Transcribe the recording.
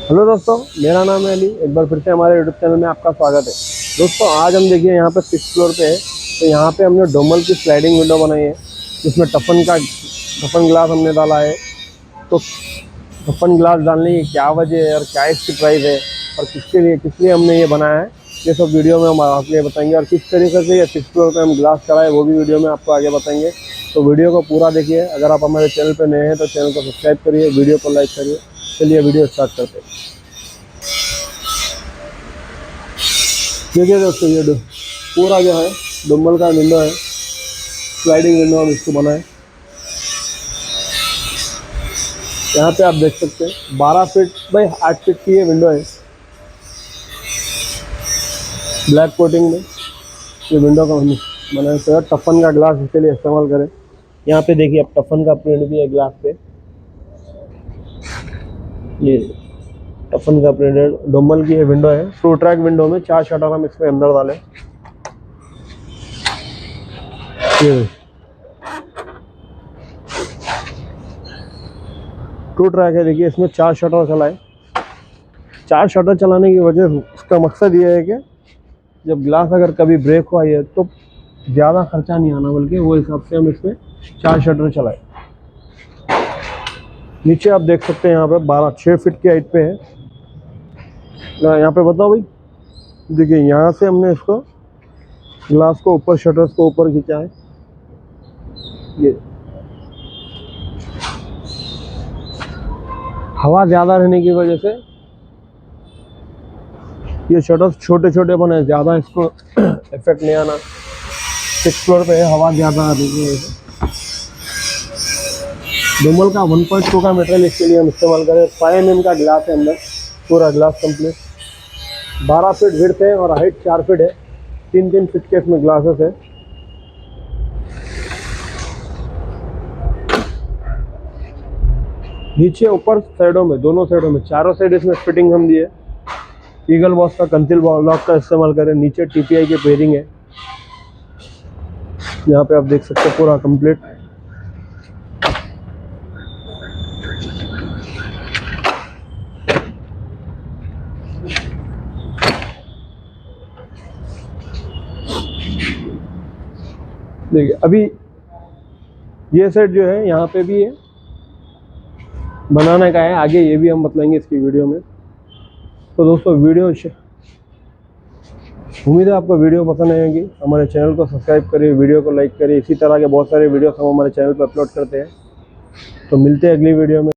Hello दोस्तों, मेरा नाम है अली। एक बार फिर से हमारे यूट्यूब चैनल में आपका स्वागत है। दोस्तों, आज हम देखिए यहाँ पे 6th फ्लोर पे है, तो यहाँ पे हमने डोमल की स्लाइडिंग विंडो बनाई है, जिसमें टफन ग्लास हमने डाला है। तो टफन ग्लास डालने की क्या वजह है और क्या इसकी प्राइस है और किस लिए हमने ये बनाया है, ये सब वीडियो में हम आपको ये बताएंगे। और किस तरीके से ये 6th फ्लोर पर हम ग्लास कराए वो भी वीडियो में आपको आगे बताएंगे। तो वीडियो को पूरा देखिए। अगर आप हमारे चैनल पर नए हैं तो चैनल को सब्सक्राइब करिए, वीडियो को लाइक करिए। चलिए वीडियो स्टार्ट करते हैं। देखिए दोस्तों, ये पूरा जो है डोमल का विंडो है, स्लाइडिंग विंडो हम इसको बनाए। यहाँ पे आप देख सकते हैं 12 फीट बाई 8 फीट की ये विंडो है। ब्लैक कोटिंग में ये विंडो का हम बनाए। तो टफन का ग्लास इसके लिए इस्तेमाल करें। यहाँ पे देखिए अब टफन का प्रिंट भी है ग्लास पे। ये टफन का प्रिंटेड डोमल की ये विंडो है। ट्रू ट्रैक विंडो में 4 शटर हम इसमें अंदर डालें। ट्रू ट्रैक है, देखिए इसमें 4 शटर चलाए। 4 शटर चलाने की वजह, उसका मकसद ये है कि जब ग्लास अगर कभी ब्रेक हुआ है तो ज़्यादा खर्चा नहीं आना, बल्कि वो हिसाब से हम इसमें 4 शटर चलाए। नीचे आप देख सकते हैं यहाँ पे 6 फीट की हाइट पे है। यहाँ पे बताओ भाई, देखिए यहाँ से हमने इसको ग्लास को ऊपर, शटर्स को ऊपर खींचा है। ये हवा ज़्यादा रहने की वजह से ये शटर्स छोटे छोटे बने, ज़्यादा इसको इफेक्ट नहीं आना। 6th फ्लोर पे है, हवा ज़्यादा आने की वजह से डोमल का 1.2 का मटेरियल इसके लिए हम इस्तेमाल करें। 5 mm का ग्लास है अंदर, पूरा ग्लास कंप्लीट। 12 फीट विड्थ है और हाइट 4 फीट है। 3-3 फीट के इसमें ग्लासेस है। नीचे ऊपर साइडों में, दोनों साइडों में, चारों साइड इसमें फिटिंग हम दिए। ईगल बॉक्स का कंसिल लॉक का इस्तेमाल करें। नीचे TPI की पेयरिंग है। यहाँ पे आप देख सकते हैं पूरा कंप्लीट। देखिए अभी ये सेट जो है यहाँ पे भी है, बनाने का है। आगे ये भी हम बतलाएंगे इसकी वीडियो में। तो दोस्तों, उम्मीद है आपको वीडियो पसंद आएगी। हमारे चैनल को सब्सक्राइब करिए, वीडियो को लाइक करिए। इसी तरह के बहुत सारे वीडियोस हम हमारे चैनल पर अपलोड करते हैं। तो मिलते हैं अगली वीडियो में।